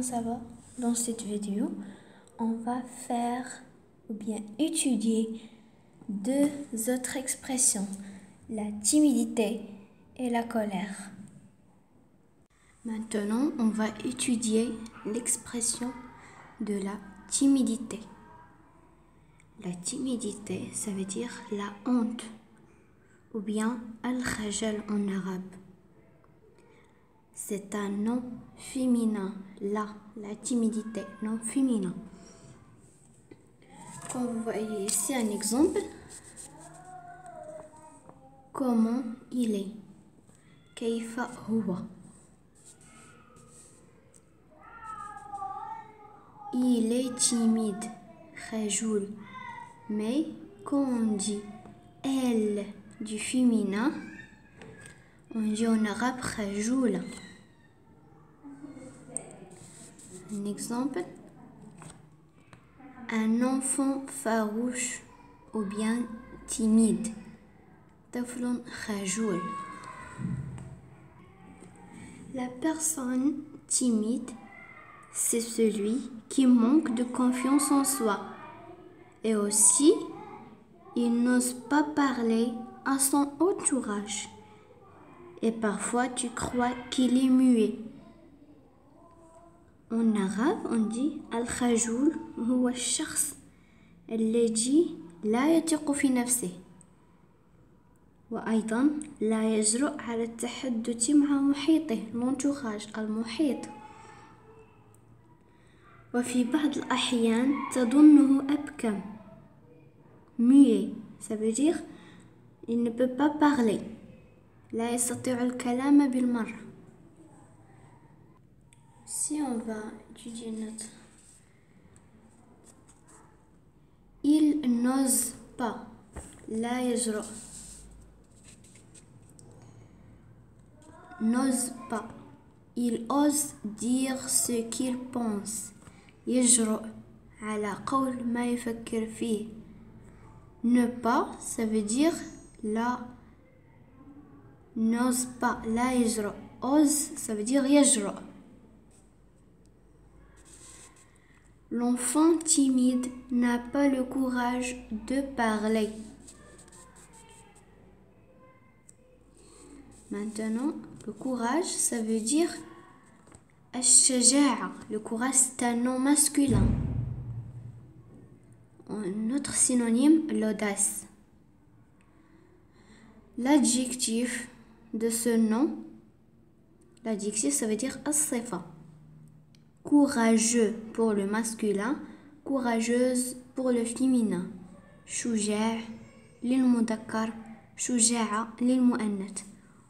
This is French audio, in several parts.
comment ça va? Dans cette vidéo, on va faire ou bien étudier deux autres expressions, la timidité et la colère. Maintenant, on va étudier l'expression de la timidité. La timidité, ça veut dire la honte ou bien al-khajal en arabe. C'est un nom féminin, la timidité, nom féminin. Comme vous voyez ici un exemple. Comment il est? Kayfa huwa? Il est timide, khajoul. Mais quand on dit elle du féminin, on dit en arabe khajoula. Un exemple, un enfant farouche ou bien timide. Taflon khajoul. La personne timide, c'est celui qui manque de confiance en soi. Et aussi, il n'ose pas parler à son entourage. Et parfois, tu crois qu'il est muet. En arabe, on dit al-khajoul huwa الشخص الذي لا يثق في نفسه وأيضا لا يجرؤ على التحدث مع محيطه l'entourage المحيط وفي بعض الأحيان تظنه أبكم muet ça veut dire il ne peut pas parler لا يستطيع الكلام بالمرة. Si on va étudier notre il n'ose pas لا يجرؤ n'ose pas il ose dire ce qu'il pense يجرؤ على قول ما يفكر فيه. Ne pas, ça veut dire la n'ose pas لا يجرؤ. Ose, ça veut dire يجرؤ. L'enfant timide n'a pas le courage de parler. Maintenant, le courage, ça veut dire الشجاعة. Le courage, c'est un nom masculin. Un autre synonyme, l'audace. L'adjectif de ce nom, l'adjectif, ça veut dire الصفة. Courageux pour le masculin, courageuse pour le féminin. شجاع للمذكر, شجاعة للمؤنث.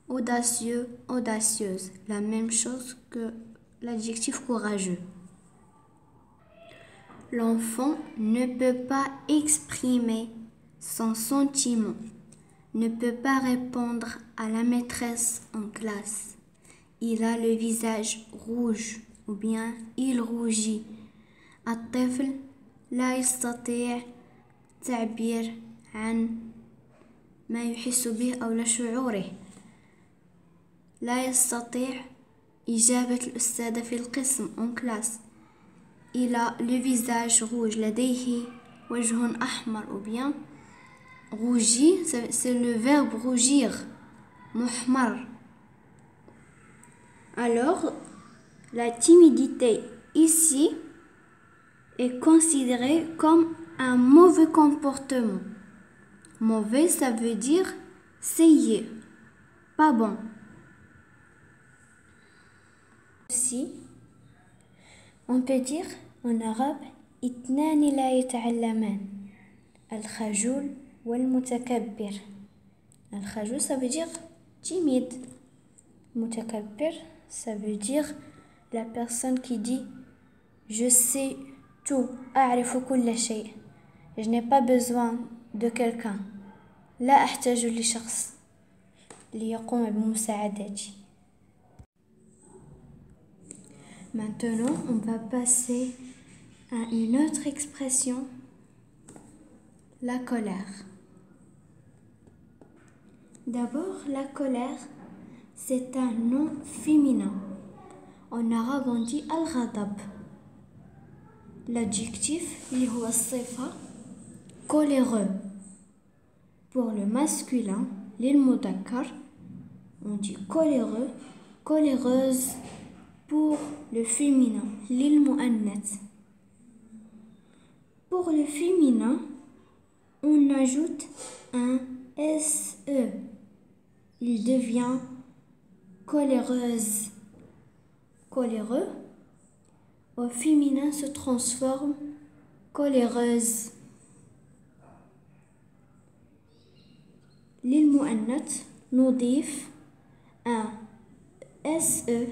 Audacieux, audacieuse, la même chose que l'adjectif courageux. L'enfant ne peut pas exprimer son sentiment, ne peut pas répondre à la maîtresse en classe. Il a le visage rouge ou bien il rougit. الطفل لا يستطيع التعبير عن ما يحس به أو شعوره. لا يستطيع إجابة الأستاذة في القسم en classe. Il a le visage rouge. لديه وجه أحمر ou bien rougi, c'est le verbe rougir. محمر. Alors, la timidité ici est considérée comme un mauvais comportement. Mauvais, ça veut dire سيء, pas bon. Aussi, on peut dire en arabe اثنان لا يتعلمان الخجول والمتكبر. الخجول, ça veut dire timide. متكبر, ça veut dire la personne qui dit je sais tout, أعرف كل شيء. Je n'ai pas besoin de quelqu'un. لا أحتاج لشخص ليقوم بمساعدتي. Maintenant, on va passer à une autre expression, la colère. D'abord, la colère, c'est un nom féminin. En arabe, on dit al-ghadab. L'adjectif, اللي هو الصفة coléreux. Pour le masculin, للمذكر, on dit coléreux, coléreuse. Pour le féminin, للمؤنث. Pour le féminin, on ajoute un SE. Il devient coléreuse. Coléreux, au féminin se transforme coléreuse. للمؤنث نضيف un SE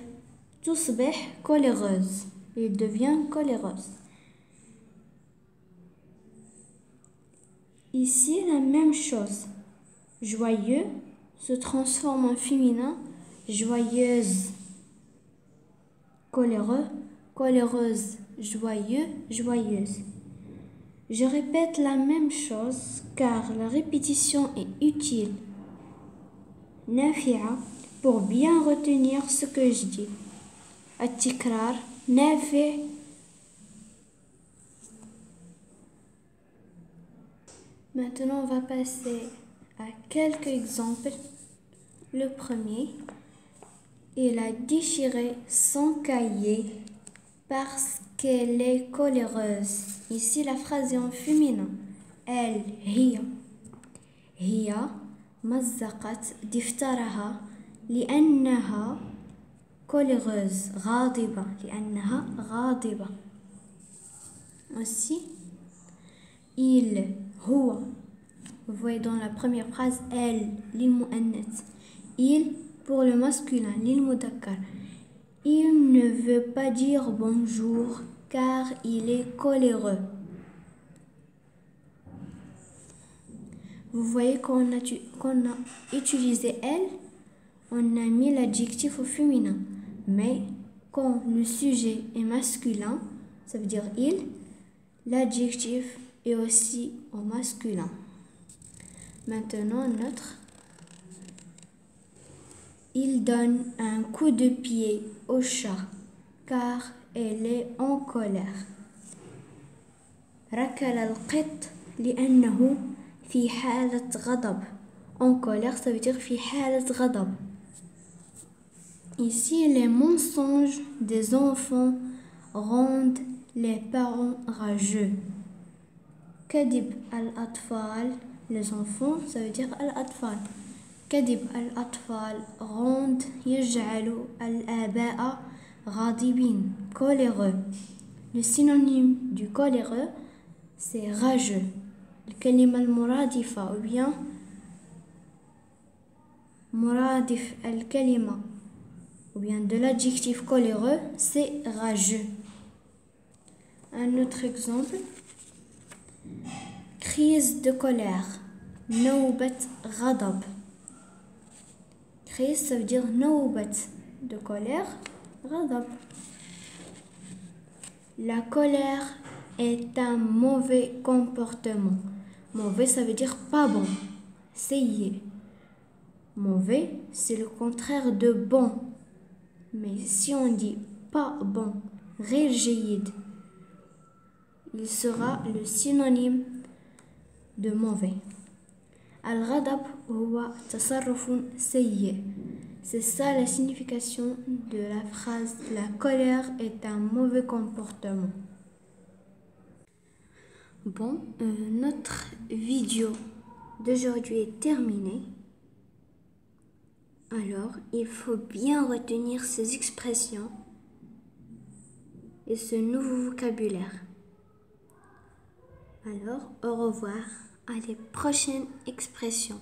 تصبح coléreuse. Il devient coléreuse. Ici, la même chose. Joyeux se transforme en féminin joyeuse. Coléreux, coléreuse. Joyeux, joyeuse. Je répète la même chose car la répétition est utile. نافعة pour bien retenir ce que je dis. التكرار نافع. Maintenant, on va passer à quelques exemples. Le premier, il a déchiré son cahier parce qu'elle est coléreuse. Ici, la phrase est en féminin. Elle, هي مزقت دفترها لأنها coléreuse. غاضبة لأنها غاضبة. Aussi, il, هو. Vous voyez dans la première phrase, elle, للمؤنث. Il, pour le masculin, للمذكر. Il ne veut pas dire bonjour car il est coléreux. Vous voyez qu'on a utilisé elle, on a mis l'adjectif au féminin. Mais quand le sujet est masculin, ça veut dire il, l'adjectif est aussi au masculin. Maintenant, notre. Il donne un coup de pied au chat car elle est en colère. ركل القط لأنه في حالة غضب. En colère, ça veut dire في حالة غضب. Ici, les mensonges des enfants rendent les parents rageux. كذب الأطفال, les enfants, ça veut dire الأطفال. كذب الأطفال rendent يجعل الآباء غاضبين. Coléreux. Le synonyme du coléreux, c'est rageux. الكلمة المرادفة ou bien مرادف الكلمة ou bien de l'adjectif coléreux, c'est rageux. Un autre exemple. Crise de colère. نوبة غضب. Crise, ça veut dire نوبة de colère, غضب. La colère est un mauvais comportement. Mauvais, ça veut dire pas bon. سيء. Mauvais, c'est le contraire de bon. Mais si on dit pas bon, غير جيد, il sera le synonyme de mauvais. الغضب هو تصرف سيء. C'est ça la signification de la phrase la colère est un mauvais comportement. Bon, notre vidéo d'aujourd'hui est terminée. Alors, il faut bien retenir ces expressions et ce nouveau vocabulaire. Alors, au revoir, à les prochaines expressions.